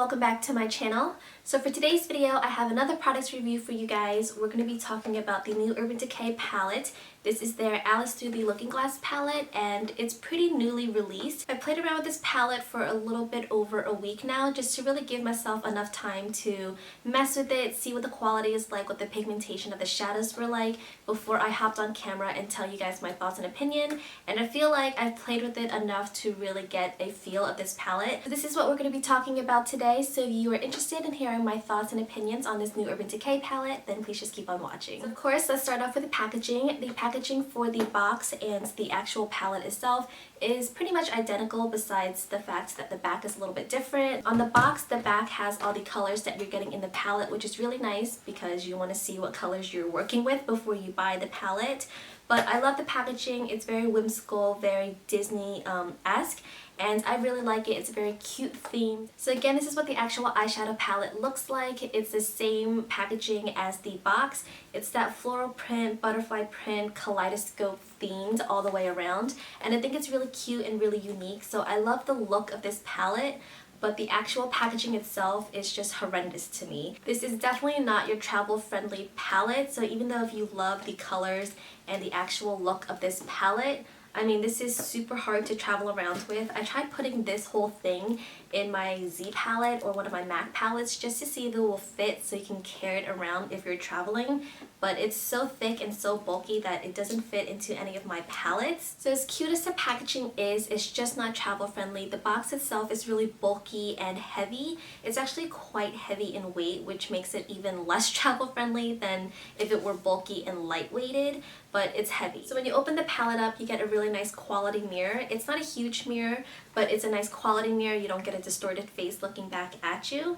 welcome back to my channel. So for today's video, I have another product review for you guys. We're going to be talking about the new Urban Decay palette. This is their Alice Through the Looking Glass palette, and it's pretty newly released. I played around with this palette for a little bit over a week now, just to really give myself enough time to mess with it, see what the quality is like, what the pigmentation of the shadows were like, before I hopped on camera and tell you guys my thoughts and opinion. And I feel like I've played with it enough to really get a feel of this palette. So this is what we're going to be talking about today, so if you are interested in hearing my thoughts and opinions on this new Urban Decay palette, then please just keep on watching. So of course, let's start off with the packaging. The packaging for the box and the actual palette itself is pretty much identical, besides the fact that the back is a little bit different. On the box, the back has all the colors that you're getting in the palette, which is really nice because you want to see what colors you're working with before you buy the palette. But I love the packaging. It's very whimsical, very Disney-esque, and I really like it. It's a very cute theme. So again, this is what the actual eyeshadow palette looks like. It's the same packaging as the box. It's that floral print, butterfly print, kaleidoscope themed all the way around, and I think it's really cute and really unique. So I love the look of this palette, but the actual packaging itself is just horrendous to me. This is definitely not your travel-friendly palette, so even though if you love the colors and the actual look of this palette, I mean, this is super hard to travel around with. I tried putting this whole thing in my Z palette or one of my MAC palettes just to see if it will fit so you can carry it around if you're traveling, but it's so thick and so bulky that it doesn't fit into any of my palettes. So as cute as the packaging is, it's just not travel friendly. The box itself is really bulky and heavy. It's actually quite heavy in weight, which makes it even less travel friendly than if it were bulky and lightweighted, but it's heavy. So when you open the palette up, you get a really nice quality mirror. It's not a huge mirror, but it's a nice quality mirror. You don't get a distorted face looking back at you.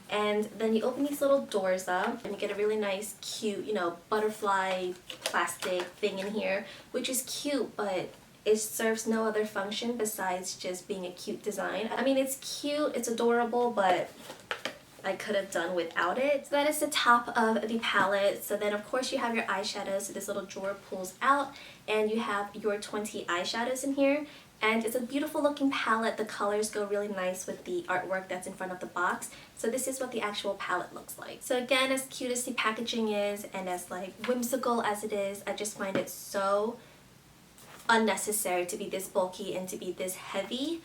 And then you open these little doors up and you get a really nice, cute, you know, butterfly plastic thing in here, which is cute, but it serves no other function besides just being a cute design. I mean, it's cute, it's adorable, but I could have done without it. So that is the top of the palette. So then of course you have your eyeshadows. So this little drawer pulls out and you have your 20 eyeshadows in here. And it's a beautiful looking palette. The colors go really nice with the artwork that's in front of the box. So this is what the actual palette looks like. So again, as cute as the packaging is and as like whimsical as it is, I just find it so unnecessary to be this bulky and to be this heavy.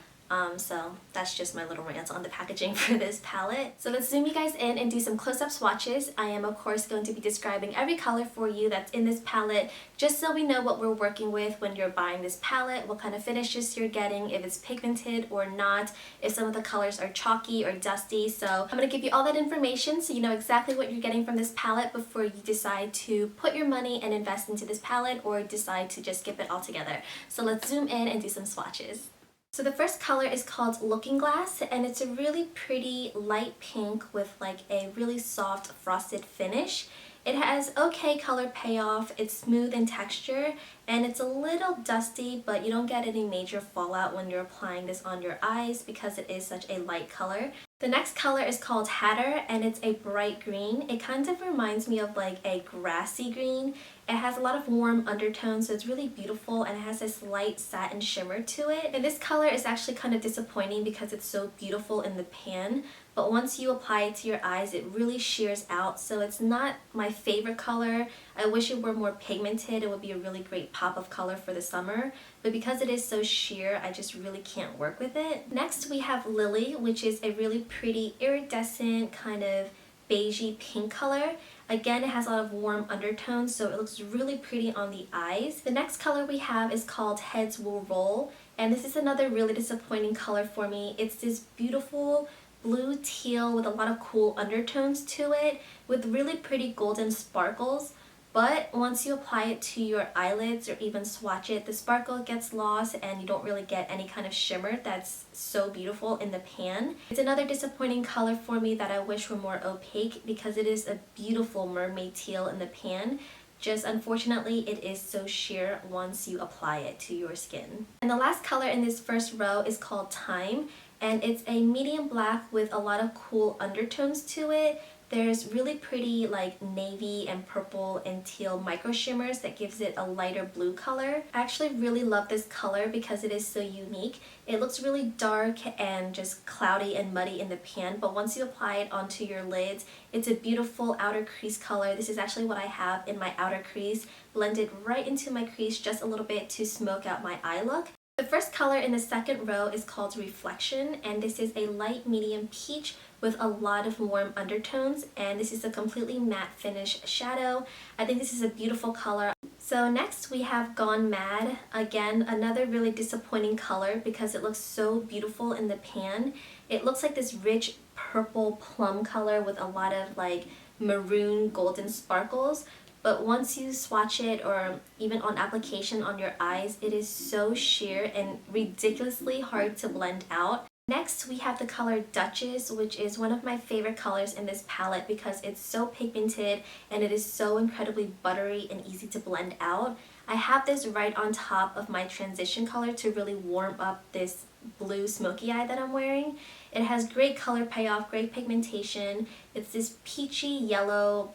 So that's just my little rant on the packaging for this palette. So let's zoom you guys in and do some close-up swatches. I am of course going to be describing every color for you that's in this palette, just so we know what we're working with when you're buying this palette, what kind of finishes you're getting, if it's pigmented or not, if some of the colors are chalky or dusty. So I'm going to give you all that information so you know exactly what you're getting from this palette before you decide to put your money and invest into this palette or decide to just skip it altogether. So let's zoom in and do some swatches. So the first color is called Looking Glass, and it's a really pretty light pink with like a really soft frosted finish. It has okay color payoff, it's smooth in texture, and it's a little dusty, but you don't get any major fallout when you're applying this on your eyes because it is such a light color. The next color is called Hatter, and it's a bright green. It kind of reminds me of like a grassy green. It has a lot of warm undertones, so it's really beautiful, and it has this light satin shimmer to it. And this color is actually kind of disappointing because it's so beautiful in the pan, but once you apply it to your eyes, it really shears out, so it's not my favorite color. I wish it were more pigmented. It would be a really great pop of color for the summer, but because it is so sheer, I just really can't work with it. Next we have Lilli, which is a really pretty iridescent kind of beigey pink color. Again, it has a lot of warm undertones, so it looks really pretty on the eyes. The next color we have is called Heads Will Roll, and this is another really disappointing color for me. It's this beautiful blue teal with a lot of cool undertones to it with really pretty golden sparkles. But once you apply it to your eyelids or even swatch it, the sparkle gets lost and you don't really get any kind of shimmer that's so beautiful in the pan. It's another disappointing color for me that I wish were more opaque because it is a beautiful mermaid teal in the pan. Just unfortunately, it is so sheer once you apply it to your skin. And the last color in this first row is called Time, and it's a medium black with a lot of cool undertones to it. There's really pretty like navy and purple and teal micro shimmers that gives it a lighter blue color. I actually really love this color because it is so unique. It looks really dark and just cloudy and muddy in the pan, but once you apply it onto your lids, it's a beautiful outer crease color. This is actually what I have in my outer crease, blended right into my crease just a little bit to smoke out my eye look. The first color in the second row is called Reflection, and this is a light medium peach with a lot of warm undertones, and this is a completely matte finish shadow. I think this is a beautiful color. So next we have Gone Mad. Again, another really disappointing color because it looks so beautiful in the pan. It looks like this rich purple plum color with a lot of like maroon golden sparkles. But once you swatch it or even on application on your eyes, it is so sheer and ridiculously hard to blend out. Next, we have the color Duchess, which is one of my favorite colors in this palette because it's so pigmented and it is so incredibly buttery and easy to blend out. I have this right on top of my transition color to really warm up this blue smoky eye that I'm wearing. It has great color payoff, great pigmentation. It's this peachy yellow,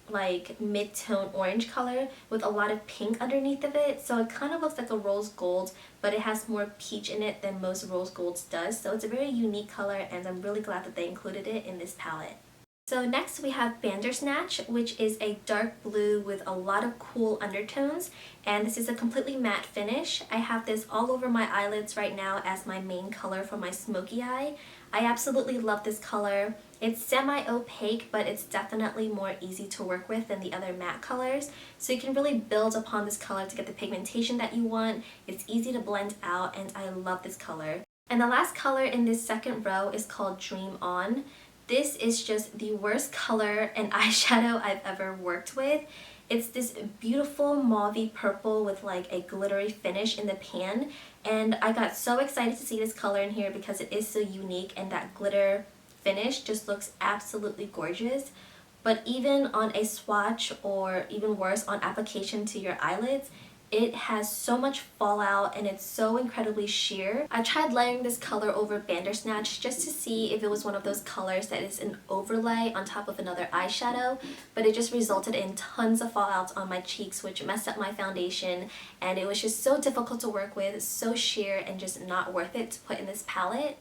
like mid-tone orange color with a lot of pink underneath of it, so it kind of looks like a rose gold, but it has more peach in it than most rose golds does, so it's a very unique color and I'm really glad that they included it in this palette. So next we have Bandersnatch, which is a dark blue with a lot of cool undertones, and this is a completely matte finish. I have this all over my eyelids right now as my main color for my smoky eye. I absolutely love this color. It's semi-opaque, but it's definitely more easy to work with than the other matte colors. So you can really build upon this color to get the pigmentation that you want. It's easy to blend out, and I love this color. And the last color in this second row is called Dream On. This is just the worst color and eyeshadow I've ever worked with. It's this beautiful mauvey purple with like a glittery finish in the pan, and I got so excited to see this color in here because it is so unique and that glitter finish just looks absolutely gorgeous. But even on a swatch, or even worse on application to your eyelids, it has so much fallout and it's so incredibly sheer. I tried layering this color over Bandersnatch just to see if it was one of those colors that is an overlay on top of another eyeshadow, but it just resulted in tons of fallouts on my cheeks, which messed up my foundation, and it was just so difficult to work with, so sheer, and just not worth it to put in this palette.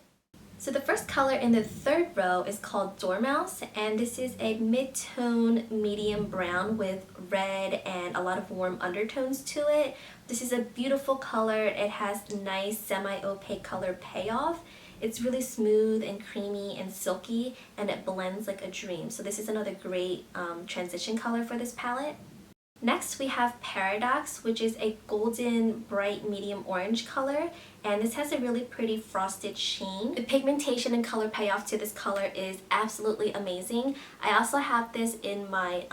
So the first color in the third row is called Dormouse, and this is a mid-tone medium brown with red and a lot of warm undertones to it. This is a beautiful color. It has nice semi-opaque color payoff. It's really smooth and creamy and silky, and it blends like a dream. So this is another great transition color for this palette. Next we have Paradox, which is a golden bright medium orange color, and this has a really pretty frosted sheen. The pigmentation and color payoff to this color is absolutely amazing. I also have this in my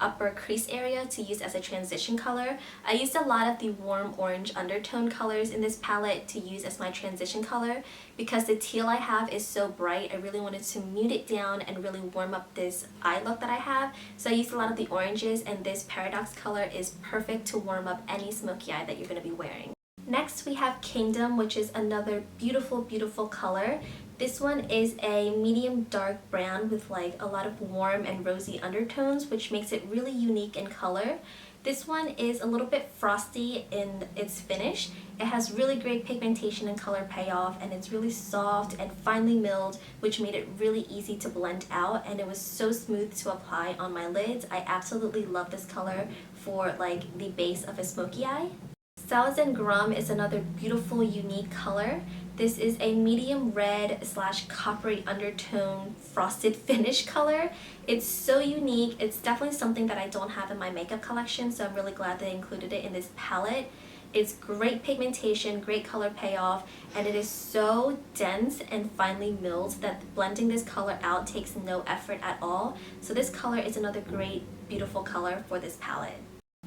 upper crease area to use as a transition color. I used a lot of the warm orange undertone colors in this palette to use as my transition color because the teal I have is so bright. I really wanted to mute it down and really warm up this eye look that I have. So I used a lot of the oranges, and this Paradox color is perfect to warm up any smoky eye that you're going to be wearing. Next we have Kingdom, which is another beautiful, beautiful color. This one is a medium dark brown with like a lot of warm and rosy undertones, which makes it really unique in color. This one is a little bit frosty in its finish. It has really great pigmentation and color payoff, and it's really soft and finely milled, which made it really easy to blend out, and it was so smooth to apply on my lids. I absolutely love this color for like the base of a smoky eye. Thousand Grum is another beautiful, unique color. This is a medium red / coppery undertone frosted finish color. It's so unique. It's definitely something that I don't have in my makeup collection, so I'm really glad they included it in this palette. It's great pigmentation, great color payoff, and it is so dense and finely milled that blending this color out takes no effort at all. So this color is another great, beautiful color for this palette.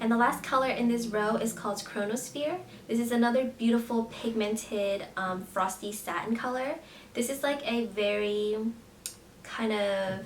And the last color in this row is called Chronosphere. This is another beautiful pigmented frosty satin color. This is like a very kind of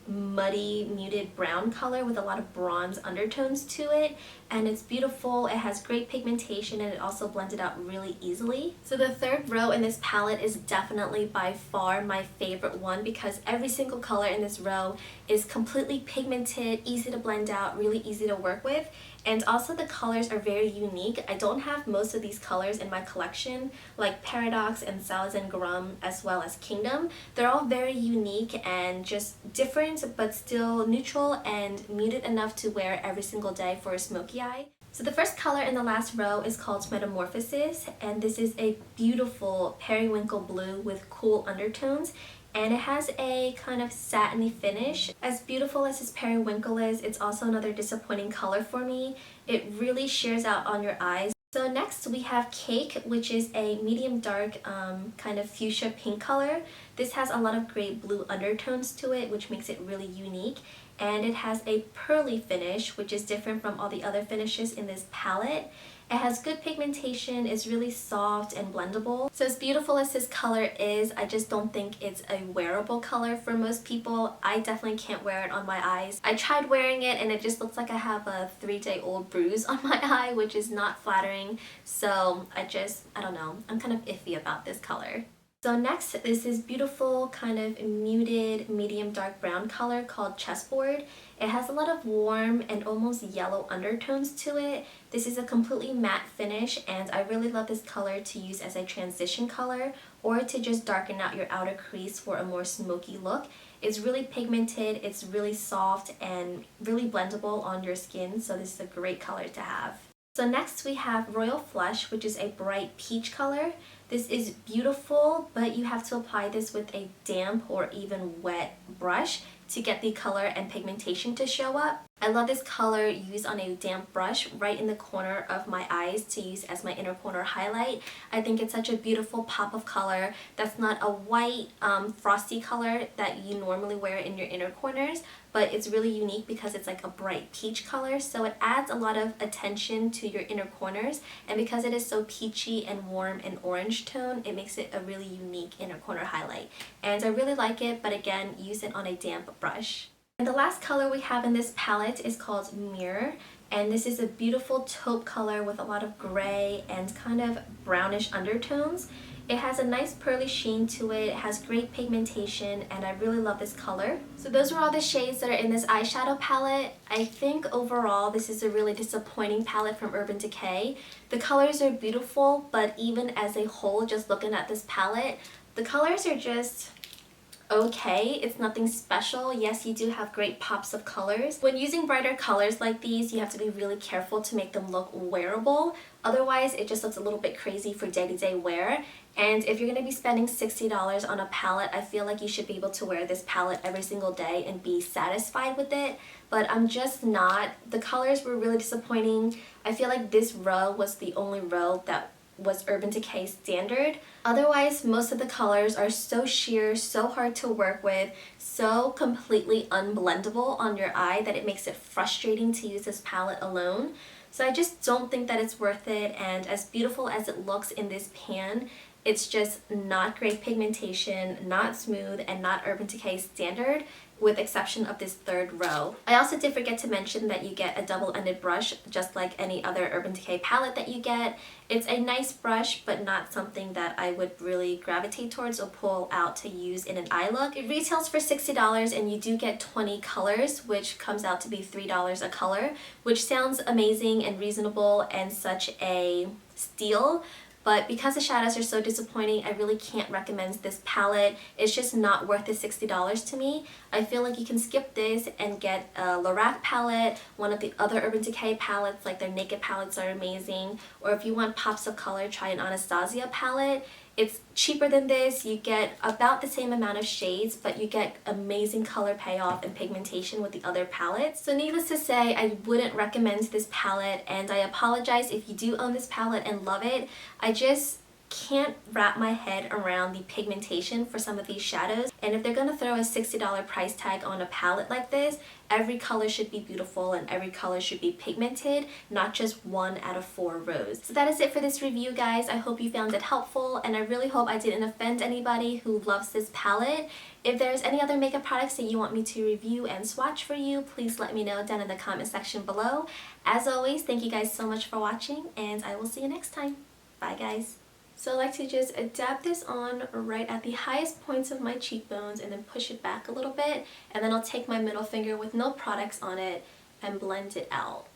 muddy muted brown color with a lot of bronze undertones to it, and it's beautiful. It has great pigmentation and it also blended out really easily. So the third row in this palette is definitely by far my favorite one because every single color in this row is completely pigmented, easy to blend out, really easy to work with. And also the colors are very unique. I don't have most of these colors in my collection, like Paradox and Salazan Grum as well as Kingdom. They're all very unique and just different but still neutral and muted enough to wear every single day for a smoky eye. So the first color in the last row is called Metamorphosis, and this is a beautiful periwinkle blue with cool undertones. And it has a kind of satiny finish. As beautiful as this periwinkle is, it's also another disappointing color for me. It really shears out on your eyes. So next we have Cake, which is a medium dark kind of fuchsia pink color. This has a lot of great blue undertones to it, which makes it really unique. And it has a pearly finish, which is different from all the other finishes in this palette. It has good pigmentation, it's really soft and blendable. So as beautiful as this color is, I just don't think it's a wearable color for most people. I definitely can't wear it on my eyes. I tried wearing it and it just looks like I have a 3-day-old bruise on my eye, which is not flattering. So I don't know, I'm kind of iffy about this color. So next, this is beautiful kind of muted medium dark brown color called Chessboard. It has a lot of warm and almost yellow undertones to it. This is a completely matte finish and I really love this color to use as a transition color or to just darken out your outer crease for a more smoky look. It's really pigmented, it's really soft and really blendable on your skin, so this is a great color to have. So next we have Royal Flush, which is a bright peach color. This is beautiful, but you have to apply this with a damp or even wet brush to get the color and pigmentation to show up. I love this color used on a damp brush right in the corner of my eyes to use as my inner corner highlight. I think it's such a beautiful pop of color that's not a white frosty color that you normally wear in your inner corners, but it's really unique because it's like a bright peach color, so it adds a lot of attention to your inner corners, and because it is so peachy and warm and orange tone, it makes it a really unique inner corner highlight. And I really like it, but again, use it on a damp brush. And the last color we have in this palette is called Mirror, and this is a beautiful taupe color with a lot of gray and kind of brownish undertones. It has a nice pearly sheen to it, it has great pigmentation, and I really love this color. So those are all the shades that are in this eyeshadow palette. I think overall this is a really disappointing palette from Urban Decay. The colors are beautiful, but even as a whole, just looking at this palette, the colors are just okay. It's nothing special. Yes, you do have great pops of colors. When using brighter colors like these, you have to be really careful to make them look wearable. Otherwise, it just looks a little bit crazy for day-to-day wear. And if you're going to be spending $60 on a palette, I feel like you should be able to wear this palette every single day and be satisfied with it. But I'm just not. The colors were really disappointing. I feel like this row was the only row that was Urban Decay standard. Otherwise, most of the colors are so sheer, so hard to work with, so completely unblendable on your eye that it makes it frustrating to use this palette alone. So I just don't think that it's worth it, and as beautiful as it looks in this pan, it's just not great pigmentation, not smooth, and not Urban Decay standard, with exception of this third row. I also did forget to mention that you get a double-ended brush just like any other Urban Decay palette that you get. It's a nice brush, but not something that I would really gravitate towards or pull out to use in an eye look. It retails for $60 and you do get 20 colors, which comes out to be $3 a color, which sounds amazing and reasonable and such a steal. But because the shadows are so disappointing, I really can't recommend this palette. It's just not worth the $60 to me. I feel like you can skip this and get a Lorac palette, one of the other Urban Decay palettes, like their Naked palettes are amazing. Or if you want pops of color, try an Anastasia palette. It's cheaper than this. You get about the same amount of shades, but you get amazing color payoff and pigmentation with the other palettes. So needless to say, I wouldn't recommend this palette, and I apologize if you do own this palette and love it. I just can't wrap my head around the pigmentation for some of these shadows. And if they're gonna throw a $60 price tag on a palette like this, every color should be beautiful and every color should be pigmented, not just 1 out of 4 rows. So that is it for this review, guys. I hope you found it helpful, and I really hope I didn't offend anybody who loves this palette. If there's any other makeup products that you want me to review and swatch for you, please let me know down in the comment section below. As always, thank you guys so much for watching, and I will see you next time. Bye, guys. So I like to just dab this on right at the highest points of my cheekbones and then push it back a little bit, and then I'll take my middle finger with no products on it and blend it out.